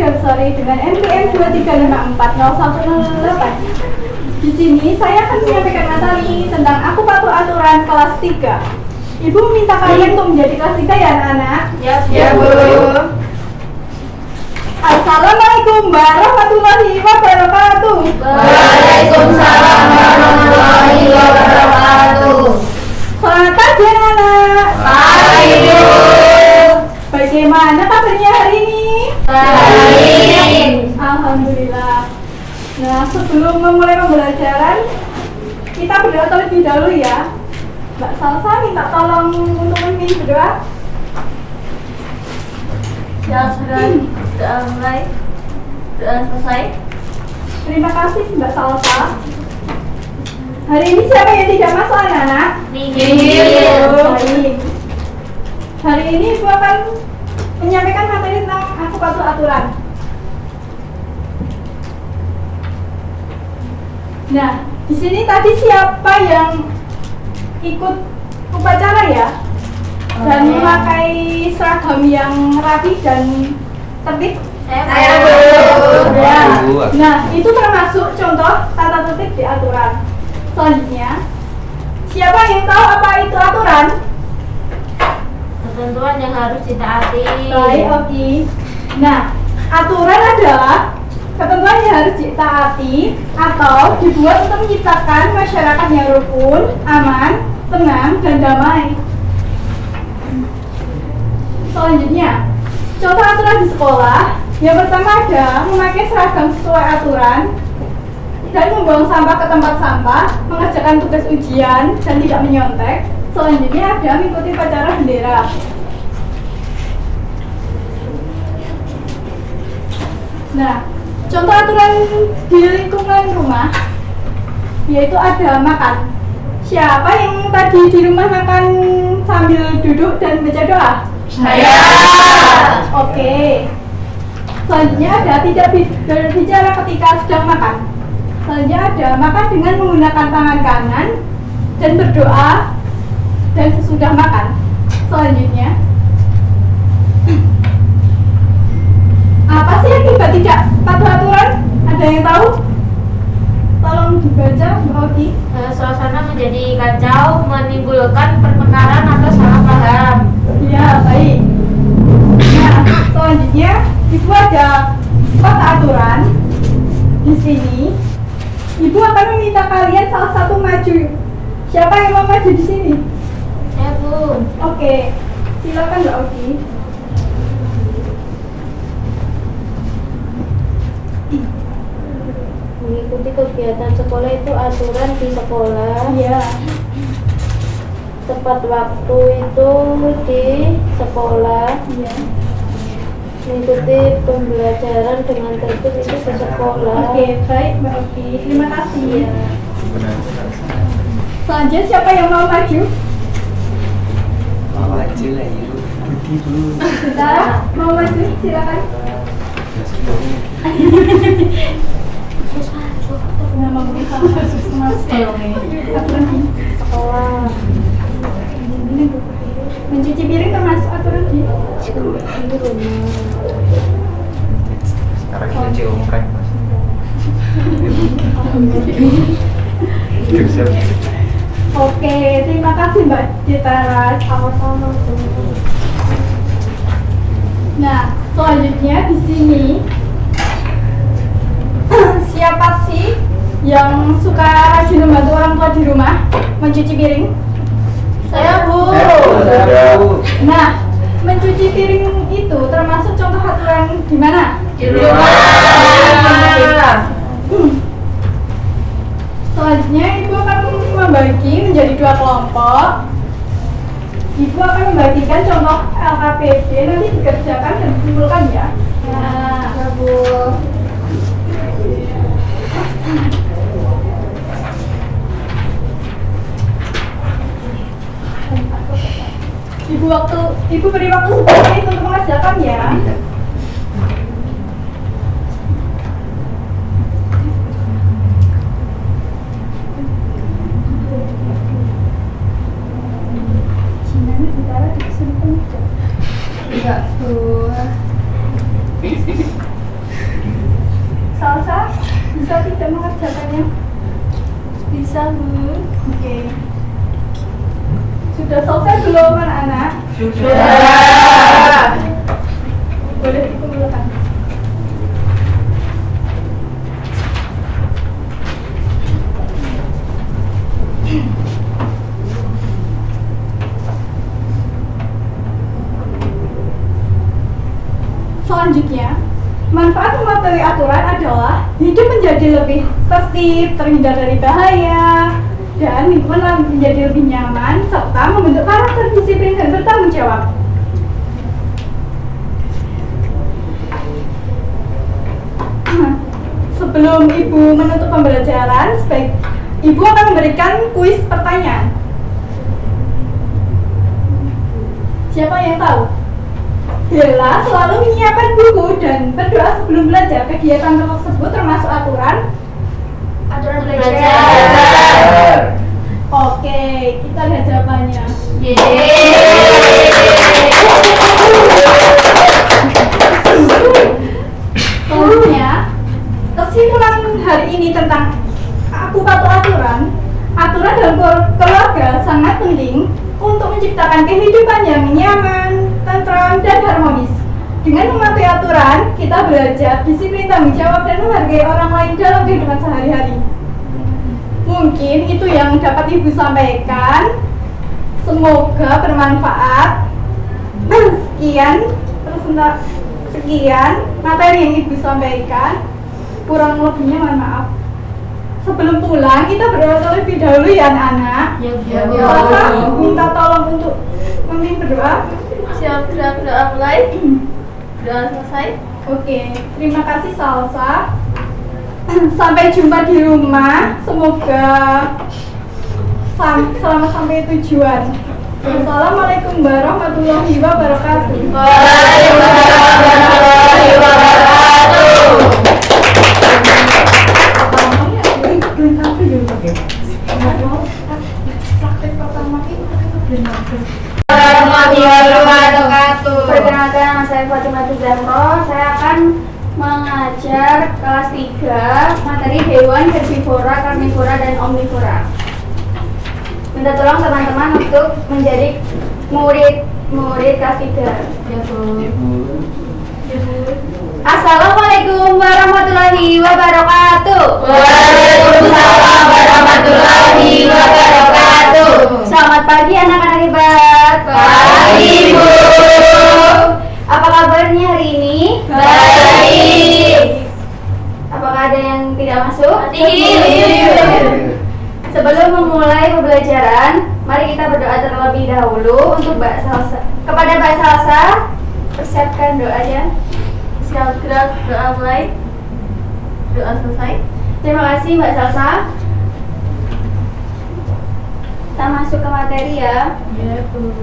Gansari dengan NPM 23540108. Di sini saya akan menyampaikan materi tentang aku patuh aturan kelas 3. Ibu meminta kalian untuk menjadi kelas 3 ya anak-anak? Ya, Bu. Assalamualaikum warahmatullahi wabarakatuh. Waalaikumsalam warahmatullahi wabarakatuh. Selamat pagi anak-anak. Pagi, Bu. Bagaimana kabarnya hari ini? Baik. Alhamdulillah. Nah, sebelum memulai pembelajaran, kita berdoa terlebih dahulu ya. Mbak Salsa minta tolong untuk memimpin berdoa. Ya, sudah mulai. Sudah selesai. Terima kasih Mbak Salsa. Hari ini siapa yang tidak masuk anak-anak? Baik. Hari ini Ibu akan menyampaikan materi tentang aku patuh aturan. Nah, di sini tadi siapa yang ikut upacara ya? Dan memakai seragam yang rapi dan tertib? Saya, Bu. Ya. Nah, itu termasuk contoh tata tertib di aturan. Selanjutnya, siapa yang tahu apa itu aturan? Ketentuan yang harus ditaati. Baik, oke. Nah, aturan adalah ketentuan yang harus ditaati atau dibuat untuk menciptakan masyarakat yang rukun, aman, tenang, dan damai. Selanjutnya, contoh aturan di sekolah. Yang pertama ada memakai seragam sesuai aturan dan membuang sampah ke tempat sampah, mengerjakan tugas ujian dan tidak menyontek. Selanjutnya ada mengikuti upacara bendera. Nah, contoh aturan di lingkungan rumah yaitu ada makan. Siapa yang tadi di rumah makan sambil duduk dan baca doa? Saya. Oke. Selanjutnya ada tidak berbicara ketika sedang makan. Selanjutnya ada makan dengan menggunakan tangan kanan dan berdoa dan sesudah makan. Selanjutnya, apa sih akibat tidak patuh aturan? Ada yang tahu? Tolong dibaca, Mbak Oki. Suasana menjadi kacau, menimbulkan pertengkaran atau salah paham. Ya, baik. Nah, selanjutnya Ibu ada 4 aturan. Di sini, Ibu akan meminta kalian salah satu maju. Siapa yang mau maju di sini? Saya, Bu. Oke, silakan Mbak Oki. Mengikuti kegiatan sekolah itu aturan di sekolah. Iya. Tepat waktu itu di sekolah. Iya. Mengikuti pembelajaran dengan tertib itu di sekolah. Oke, baik Mbak Oki. Terima kasih. Iya. Selanjutnya siapa yang mau maju? Mau aja lah ya, Budi dulu. Bentar, mau maju? Silakan. Nama bisa Mas aturan ini. Sekolah. Ini Bu. Mencuci piring termasuk aturan di Di rumah. Sekarang kita ciumkan mas. Oke, terima kasih Mbak Citra. Sama-sama. Nah, selanjutnya di sini siapa sih yang suka rajin membantu orang tua di rumah mencuci piring? Saya, Bu. Nah, mencuci piring itu termasuk contoh aturan di mana? Di rumah. Selanjutnya Ibu akan membagi menjadi 2 kelompok. Ibu akan membagikan contoh LKPD nanti dikerjakan dan dikumpulkan ya. Nah, Ya, Bu. Ibu beri waktu 10 menit untuk mengerjakan ya. Enggak, Bu. Bisa, Bu. Oke. Sudah selesai belum anak-anak? Sudah. Boleh dikumpulkan. Selanjutnya, manfaat mematuhi aturan adalah hidup menjadi lebih tertib, terhindar dari bahaya, dan lingkungan menjadi lebih nyaman, serta membentuk karakter disiplin dan bertanggung jawab. Sebelum Ibu menutup pembelajaran, Ibu akan memberikan kuis pertanyaan. Siapa yang tahu? Bella selalu menyiapkan buku dan berdoa sebelum belajar. Kegiatan tersebut termasuk aturan Belajar. Oke, kita lihat jawabannya. Selanjutnya, kesimpulan hari ini tentang aku patuh aturan. Aturan dalam keluarga sangat penting untuk menciptakan kehidupan yang nyaman, tentram, dan harmonis. Dengan mematuhi aturan, kita belajar disiplin, tanggung jawab, dan menghargai orang lain dalam kehidupan sehari-hari. Mungkin itu yang dapat Ibu sampaikan. Semoga bermanfaat. Sekian materi yang Ibu sampaikan. Kurang lebihnya mohon maaf. Sebelum pulang, kita berdoa terlebih dahulu ya anak-anak. Bapak minta tolong untuk memimpin berdoa. Siap, doa mulai. Doa selesai. Oke, terima kasih Salsa. Sampai jumpa di rumah. Semoga selamat sampai tujuan. Wassalamualaikum warahmatullahi wabarakatuh. Waalaikumsalam warahmatullahi wabarakatuh. Warahmatullahi wabarakatuh. Perkenalkan, nama saya Fatimah Zahro. Saya akan mengajar kelas 3 materi hewan herbivora, karnivora, dan omnivora. Minta tolong teman-teman untuk menjadi murid kelas 3. Ya, Bu. Assalamualaikum warahmatullahi wabarakatuh. Waalaikumsalam warahmatullahi wabarakatuh. Selamat pagi anak-anak hebat. Pagi, Bu. Apa kabarnya hari ini? Baik. Apakah ada yang tidak masuk? Tidak. Sebelum memulai pembelajaran, mari kita berdoa terlebih dahulu untuk Mbak Salsa. Kepada Mbak Salsa, persiapkan doanya. Siap, gerak, doa mulai. Doa selesai. Terima kasih Mbak Salsa. Kita masuk ke materi ya. Ya, Bu.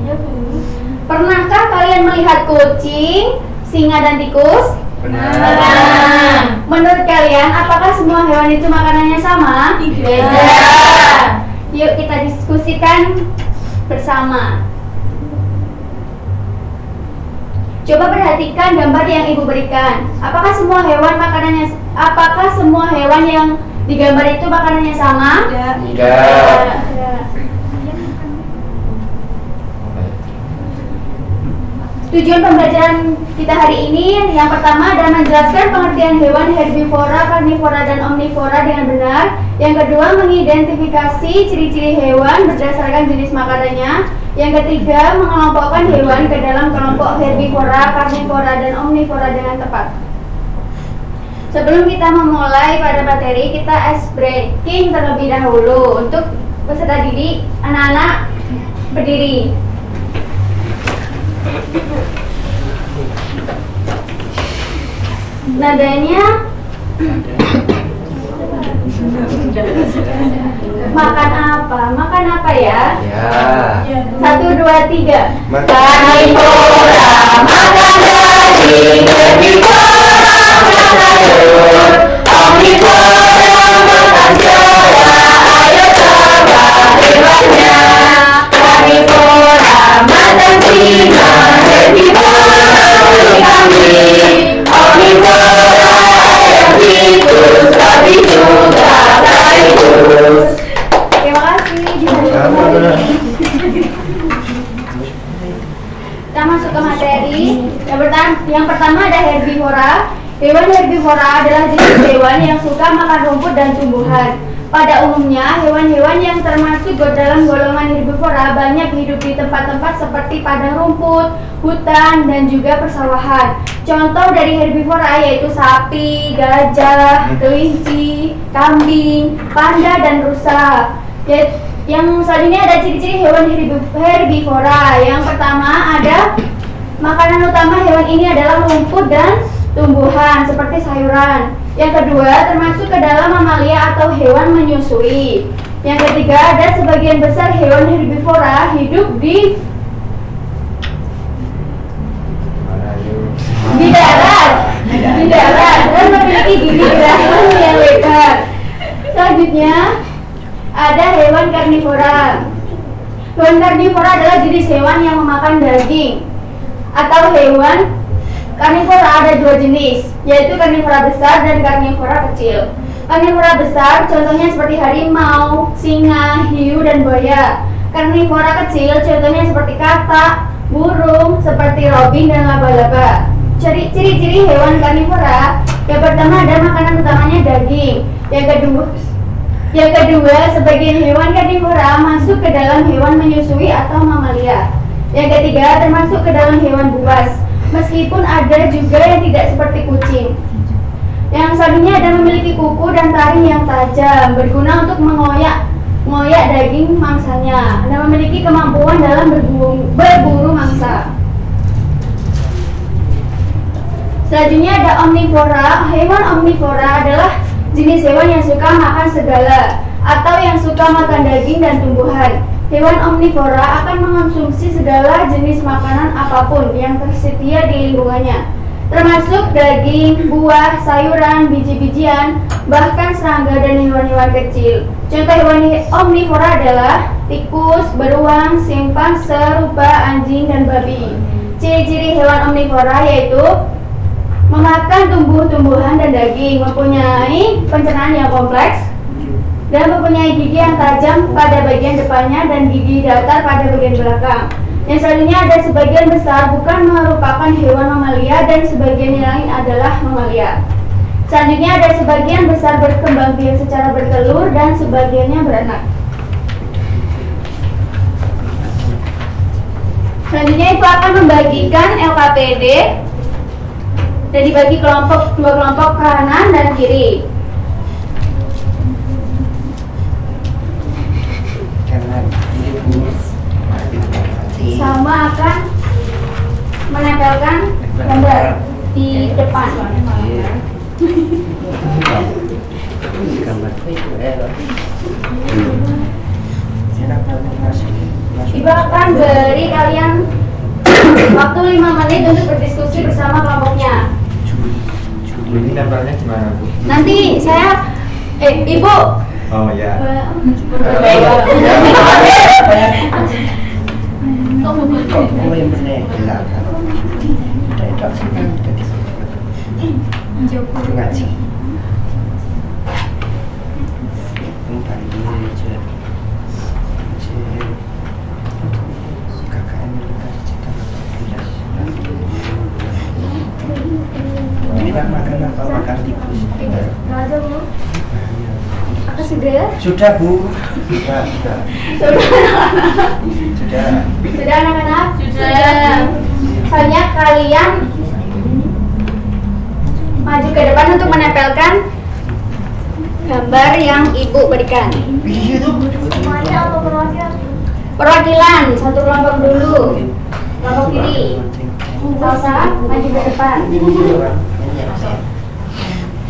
Ya, Bu. Pernahkah kalian melihat kucing, singa, dan tikus? Benar. Menurut kalian, apakah semua hewan itu makanannya sama? Beda. Yuk kita diskusikan bersama. Coba perhatikan gambar yang Ibu berikan. Apakah semua hewan yang di gambar itu makanannya sama? Tidak. Tujuan pembelajaran kita hari ini yang pertama adalah menjelaskan pengertian hewan herbivora, karnivora, dan omnivora dengan benar. Yang kedua, mengidentifikasi ciri-ciri hewan berdasarkan jenis makanannya. Yang ketiga, mengelompokkan hewan ke dalam kelompok herbivora, karnivora, dan omnivora dengan tepat. Sebelum kita memulai pada materi, kita ice breaking terlebih dahulu. Untuk peserta didik, anak-anak berdiri. Nadanya makan apa? Makan apa ya? Ya. 1, 2, 3. Karnivora, makan daging. Herbivora, makan sayur. Omnivora, makan serah. Ayo coba hewannya. Karnivora, makan singa. Herbivora, kambing. Omnivora, ayam tikus, tapi juga tikus. herbivora. Hewan herbivora adalah jenis hewan yang suka makan rumput dan tumbuhan. Pada umumnya, hewan-hewan yang termasuk dalam golongan herbivora banyak hidup di tempat-tempat seperti padang rumput, hutan, dan juga persawahan. Contoh dari herbivora yaitu sapi, gajah, kelinci, kambing, panda, dan rusa. Yang selanjutnya ada ciri-ciri hewan herbivora. Yang pertama ada makanan utama hewan ini adalah rumput dan tumbuhan seperti sayuran. Yang kedua termasuk ke dalam mamalia atau hewan menyusui. Yang ketiga ada sebagian besar hewan herbivora hidup di darat dan memiliki gigi geraham yang lebar. Selanjutnya ada hewan karnivora. Hewan karnivora adalah jenis hewan yang memakan daging atau hewan karnivora ada dua jenis, yaitu karnivora besar dan karnivora kecil. Karnivora besar contohnya seperti harimau, singa, hiu, dan buaya. Karnivora kecil contohnya seperti katak, burung, seperti robin dan laba-laba. Ciri-ciri hewan karnivora, yang pertama ada makanan utamanya daging. Yang kedua, sebagian hewan karnivora masuk ke dalam hewan menyusui atau mamalia. Yang ketiga, termasuk ke dalam hewan buas. Meskipun ada juga yang tidak seperti kucing. Yang selanjutnya ada memiliki kuku dan taring yang tajam, berguna untuk mengoyak daging mangsanya, dan memiliki kemampuan dalam berburu mangsa. Selanjutnya ada omnivora. Hewan omnivora adalah jenis hewan yang suka makan segala atau yang suka makan daging dan tumbuhan. Hewan omnivora akan mengonsumsi segala jenis makanan apapun yang tersedia di lingkungannya, termasuk daging, buah, sayuran, biji-bijian, bahkan serangga dan hewan-hewan kecil. Contoh hewan omnivora adalah tikus, beruang, simpanse, rupa, anjing, dan babi. Ciri-ciri hewan omnivora yaitu memakan tumbuh-tumbuhan dan daging, mempunyai pencernaan yang kompleks, dan mempunyai gigi yang tajam pada bagian depannya dan gigi datar pada bagian belakang. Yang selanjutnya ada sebagian besar bukan merupakan hewan mamalia dan sebagian yang lain adalah mamalia. Selanjutnya ada sebagian besar berkembang biak secara bertelur dan sebagiannya beranak. Selanjutnya itu akan membagikan LKPD dan dibagi dua kelompok kanan dan kiri. Sama akan menempelkan gambar di depan. Ibu akan beri kalian waktu 5 menit untuk berdiskusi bersama kelompoknya. Ini gambarnya gimana, Bu? Nanti saya Ibu. Oh ya. Kok gue yang benar tidak ngaji. Makan apa? Makan tikus. Apa sudah? Sudah, Bu. Sudah. Sudah anak-anak? Sudah. Soalnya kalian maju ke depan untuk menempelkan gambar yang Ibu berikan. Semuanya apa perwakilan? Perwakilan, satu kelompok dulu. Kelompok kiri. Salsa, maju ke depan.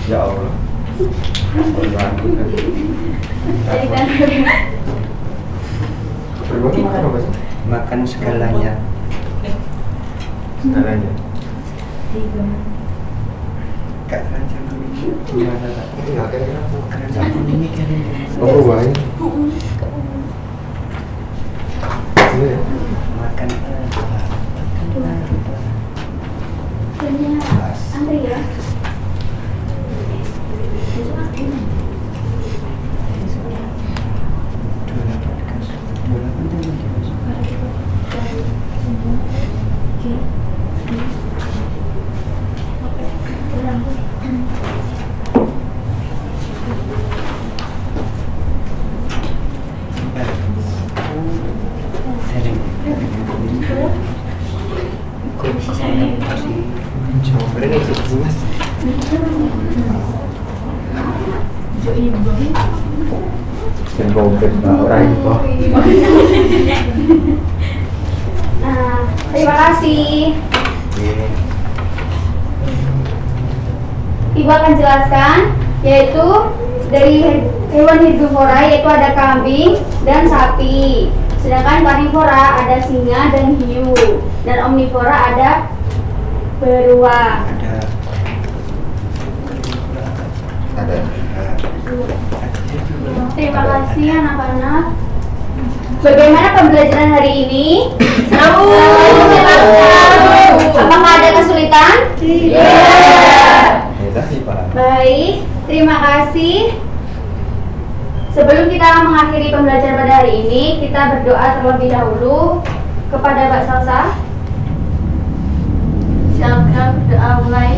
Ya Allah. Jadikan Makan apa sih? Makan segalanya. Segalanya. Kak Kerajaan Kuning gimana, Kak? Kerajaan Kuning ini kan Oh, baik. Ini ya. makan antri ya. Nah, terima kasih. Ibu akan jelaskan, yaitu dari hewan herbivora yaitu ada kambing dan sapi. Sedangkan karnivora ada singa dan hiu, dan omnivora ada beruang. Ada. Terima kasih anak-anak. Bagaimana pembelajaran hari ini? Seru. Apakah ada kesulitan? Tidak. Baik, terima kasih. Sebelum kita mengakhiri pembelajaran pada hari ini, kita berdoa terlebih dahulu kepada Mbak Salsa. Silakan doa mulai.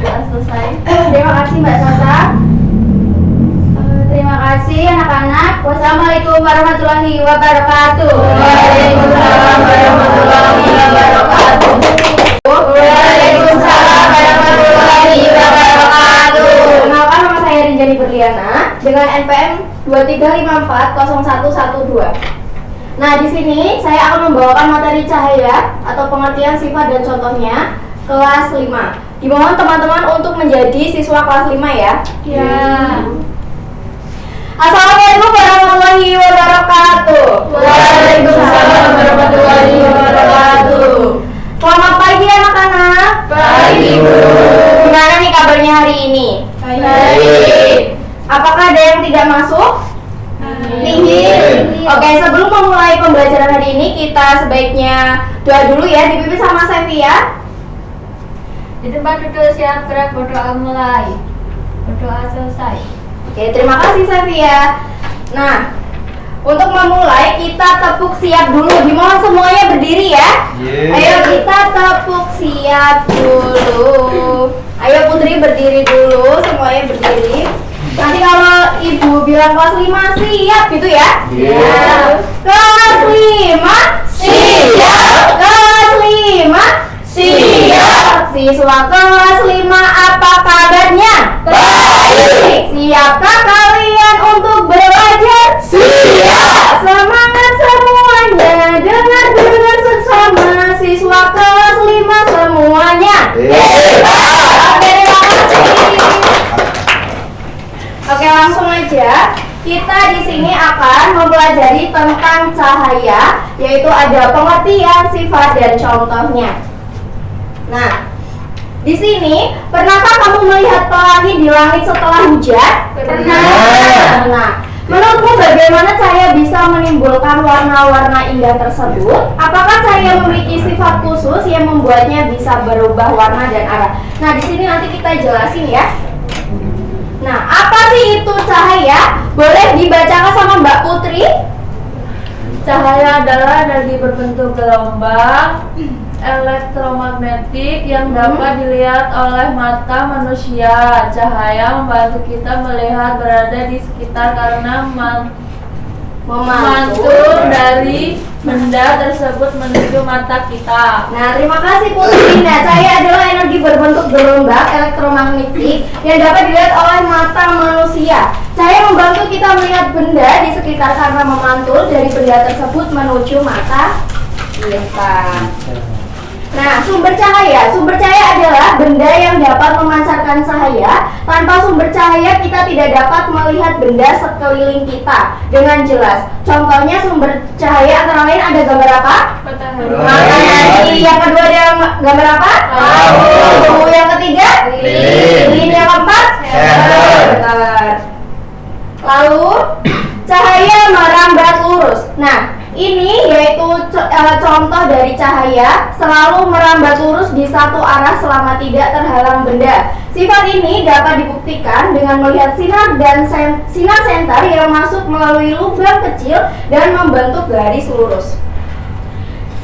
Doa selesai. Terima kasih Mbak Salsa. Terima kasih anak-anak. Wassalamualaikum warahmatullahi wabarakatuh. Waalaikumsalam warahmatullahi wabarakatuh. Waalaikumsalam warahmatullahi wabarakatuh. Kenalkan, nama saya Rinjani Berliana dengan NPM 23540112. Nah, di sini saya akan membawakan materi cahaya atau pengertian sifat dan contohnya kelas 5. Dimohon teman-teman untuk menjadi siswa kelas 5 ya. Ya. Assalamualaikum warahmatullahi wabarakatuh. Waalaikumsalam warahmatullahi wabarakatuh. Selamat pagi anak-anak. Pagi, Bu. Gimana nih kabarnya hari ini? Baik. Apakah ada yang tidak masuk? Nihil. Oke, sebelum memulai pembelajaran hari ini, kita sebaiknya doa dulu ya, dipimpin sama Sevi ya. Di tempat duduk siap gerak, berdoa mulai. Berdoa selesai. Oke, terima kasih Sevi ya. Nah, untuk memulai kita tepuk siap dulu. Dimohon semuanya berdiri ya. Ayo kita tepuk siap dulu. Ayo Putri berdiri dulu, semuanya berdiri. Nanti kalau ibu bilang kelas 5 siap gitu ya. Kelas 5 siap. Kelas 5 siap. Siswa kelas 5 apa kabarnya? Baik. Siapkah kalian untuk belajar? Siap. Semangat semuanya, dengar sesama siswa kelas 5 semuanya. Terima kasih. Oke, langsung aja. Kita di sini akan mempelajari tentang cahaya, yaitu ada pengertian, sifat, dan contohnya. Nah, di sini pernahkah kamu melihat pelangi di langit setelah hujan? Pernah. Nah, menurutmu bagaimana cahaya bisa menimbulkan warna-warna indah tersebut? Apakah cahaya memiliki sifat khusus yang membuatnya bisa berubah warna dan arah? Nah, di sini nanti kita jelasin ya. Nah, apa sih itu cahaya? Boleh dibacakan sama Mbak Putri? Cahaya adalah energi berbentuk gelombang elektromagnetik yang dapat dilihat oleh mata manusia. Cahaya membantu kita melihat berada di sekitar karena memantul dari benda tersebut menuju mata kita. Nah, terima kasih Putri. Nah, cahaya adalah energi berbentuk gelombang elektromagnetik yang dapat dilihat oleh mata manusia. Cahaya membantu kita melihat benda di sekitar karena memantul dari benda tersebut menuju mata kita. Nah, sumber cahaya adalah benda yang dapat memancarkan cahaya. Tanpa sumber cahaya kita tidak dapat melihat benda sekeliling kita dengan jelas. Contohnya sumber cahaya antara lain ada gambar apa? Matahari. Yang kedua ada gambar apa? Lampu. Yang ketiga? Lilin. Yang keempat? Benar. Lalu cahaya merambat lurus. Nah, ini yaitu contoh dari cahaya selalu merambat lurus di satu arah selama tidak terhalang benda. Sifat ini dapat dibuktikan dengan melihat sinar senter yang masuk melalui lubang kecil dan membentuk garis lurus.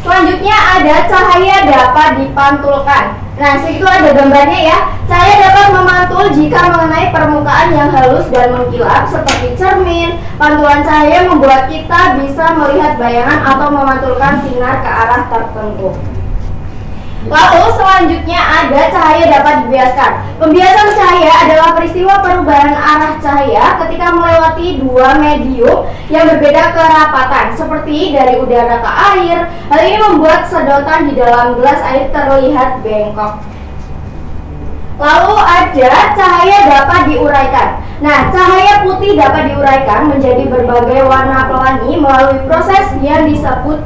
Selanjutnya ada cahaya dapat dipantulkan. Nah, situ ada gambarnya ya. Cahaya dapat dapat memantul jika mengenai permukaan yang halus dan mengkilap seperti cermin. Pantulan cahaya membuat kita bisa melihat bayangan atau memantulkan sinar ke arah tertentu. Lalu selanjutnya ada cahaya dapat dibiaskan. Pembiasan cahaya adalah peristiwa perubahan arah cahaya ketika melewati dua medium yang berbeda kerapatan, seperti dari udara ke air. Hal ini membuat sedotan di dalam gelas air terlihat bengkok. Lalu ada cahaya dapat diuraikan. Nah, cahaya putih dapat diuraikan menjadi berbagai warna pelangi melalui proses yang disebut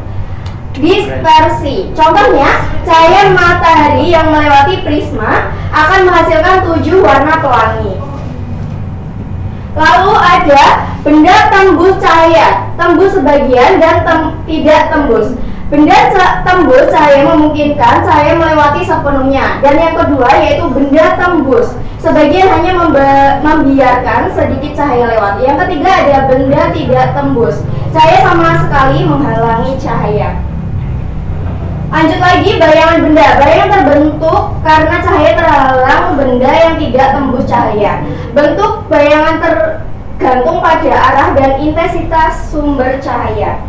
dispersi. Contohnya, cahaya matahari yang melewati prisma akan menghasilkan 7 warna pelangi. Lalu ada benda tembus cahaya, tembus sebagian dan tidak tembus. Benda tembus cahaya memungkinkan cahaya melewati sepenuhnya. Dan yang kedua yaitu benda tembus, sebagian hanya membiarkan sedikit cahaya lewat. Yang ketiga ada benda tidak tembus, cahaya sama sekali menghalangi cahaya. Lanjut lagi, bayangan benda. Bayangan terbentuk karena cahaya terhalang benda yang tidak tembus cahaya. Bentuk bayangan tergantung pada arah dan intensitas sumber cahaya.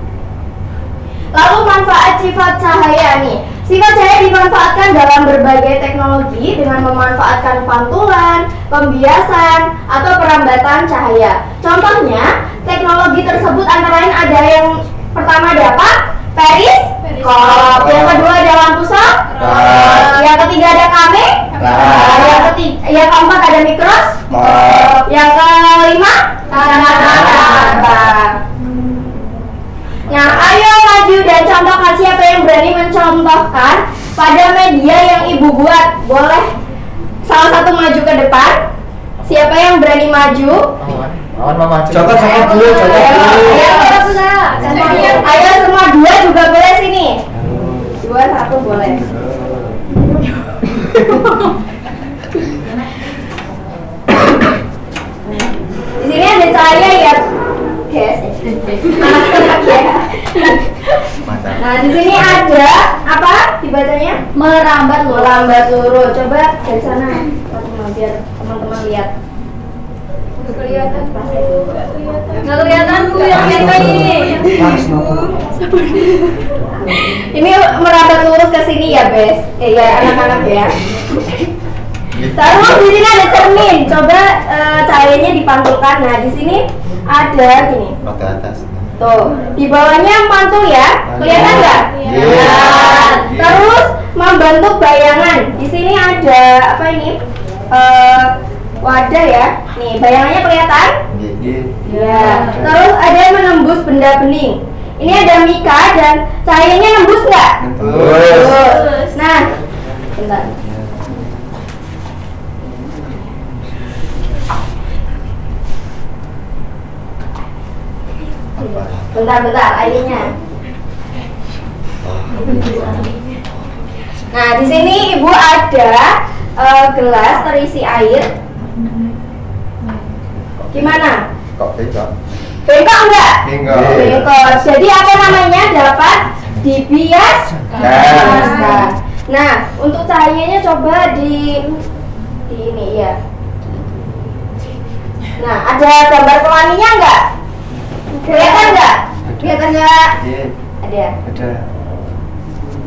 Lalu manfaat sifat cahaya nih. Sifat cahaya dimanfaatkan dalam berbagai teknologi dengan memanfaatkan pantulan, pembiasan, atau perambatan cahaya. Contohnya, teknologi tersebut antara lain ada yang pertama ada apa? Periskop. Yang kedua ada lampu shock. Yang ketiga ada kamera. Yang keempat ada mikroskop. Yang kelima kacamata. Nah, ayo maju dan contohkan. Siapa yang berani mencontohkan pada media yang ibu buat? Boleh salah satu maju ke depan. Siapa yang berani maju? Coba dulu. Ayo semua, 2 juga boleh sini. 2, 1 boleh. Di sini ada cahaya ya, guys. Nah, di sini ada apa? Dibacanya merambat luruh. Coba dari sana, biar teman-teman lihat. Nggak kelihatan Bu yang ini. Ini merambat lurus ke sini ya, Bes. Ya anak-anak ya. Terus di sini ada cermin. Coba cahayanya dipantulkan. Nah, di sini ada gini. Ke atas. Tuh, di bawahnya mantul ya. Kelihatan nggak? Iya. Terus membentuk bayangan. Di sini ada apa ini? Wadah ya. Nih, bayangannya kelihatan? Ya. Terus ada yang menembus benda bening. Ini ada mika dan cahayanya nembus nggak? Nembus. Nah, bentar. Bentar, airnya. Nah, di sini Ibu ada gelas terisi air. Gimana? Kok bengkok? Bengkok enggak? Bengkok. Jadi apa namanya? Dapat dibiaskan. Nah, untuk cahayanya coba di ini ya. Nah, ada gambar pelanginya enggak? Kelihatan enggak? Kelihatan enggak? Ada.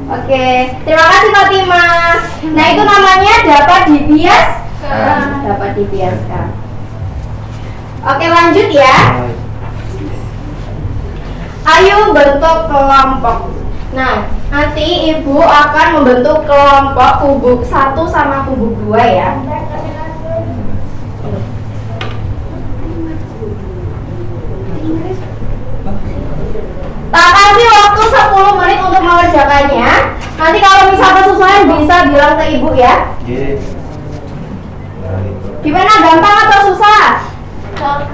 Oke, terima kasih Fatimah. Nah, itu namanya dapat dibiaskan. Oke, lanjut ya. Ayo bentuk kelompok. Nah, nanti Ibu akan membentuk kelompok kubuk 1 sama kubuk 2 ya. Tak kasih waktu 10 menit untuk mengerjakannya. Nanti kalau misalnya kesusahan bisa bilang ke Ibu ya. Gimana, gampang atau susah?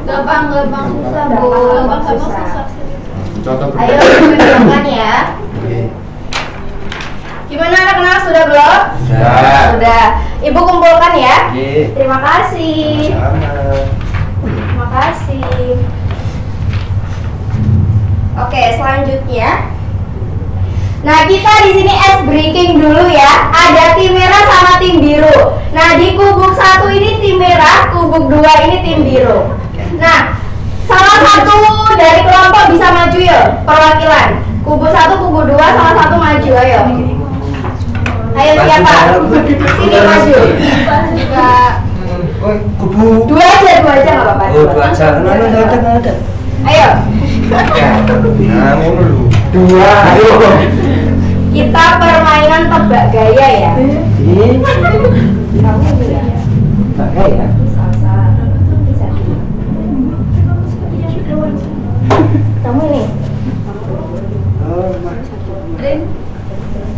Gampang susah, Bu. Gampang susah. Contoh Ayo kerjakan ya. Gimana anak-anak, sudah belum? Sudah. Ibu kumpulkan ya. Terima kasih. Terima kasih. Oke, selanjutnya Nah, kita di sini ice breaking dulu ya. Ada tim merah sama tim biru. Nah, di kubuk 1 ini tim merah, kubuk 2 ini tim biru. Nah, salah satu dari kelompok bisa maju ya, perwakilan. Kubuk 1, kubuk 2, salah satu maju, ayo. Ayo siapa? Sini maju. Kubu. Dua aja nggak apa-apa. Oh, dua aja. Nggak ada. Ayo. Nah, mau dulu. Dua. Ayo. Kita permainan tebak gaya ya. Kamu juga. Pakai ya. Kamu ini.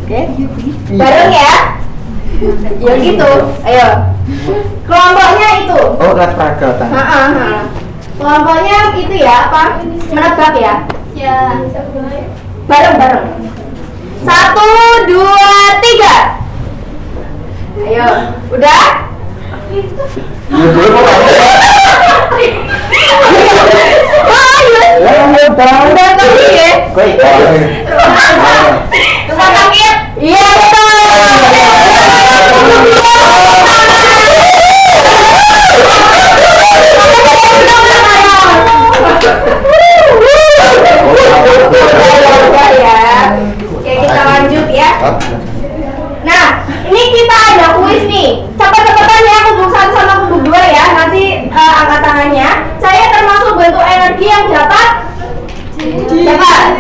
Oke. Bareng ya. Ya gitu. Ayo. Kelompoknya itu. Oh, olahraga tadi. Kelompoknya itu ya apa? Menebak ya. Ya. Bareng. 1, 2, 3. Ayo. Udah? Udah tadi ya. Rumah sakit? Iya betul. Oke, kita lanjut ya. Nah, ini kita ada kuis nih. Cepet-cepetan ya, kubuk 1 sama kubuk 2 ya. Nanti angkat tangannya. Saya termasuk bentuk energi yang dapat dilihat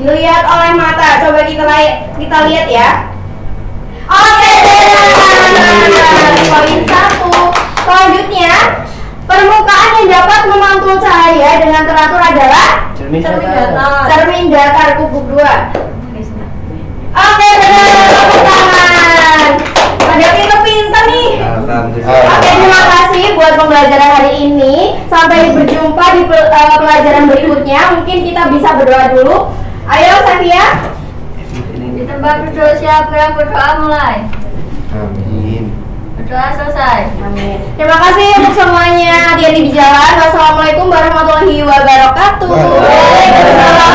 dilihat oleh mata. Coba kita lihat ya. Oke, poin 1. Selanjutnya, permukaan yang dapat memantul cahaya dengan teratur adalah cermin datar kubuk 2. Oke, benar. Tepuk tangan. Ada pinter nih. Oke, terima kasih buat pembelajaran hari ini. Sampai berjumpa di pelajaran berikutnya. Mungkin kita bisa berdoa dulu. Ayo, Safia. Di tempat duduk siapa yang berdoa mulai? Amin. Berdoa selesai. Amin. Terima kasih untuk semuanya. Hati-hati di jalan. Wassalamualaikum warahmatullahi wabarakatuh. Waalaikumsalam.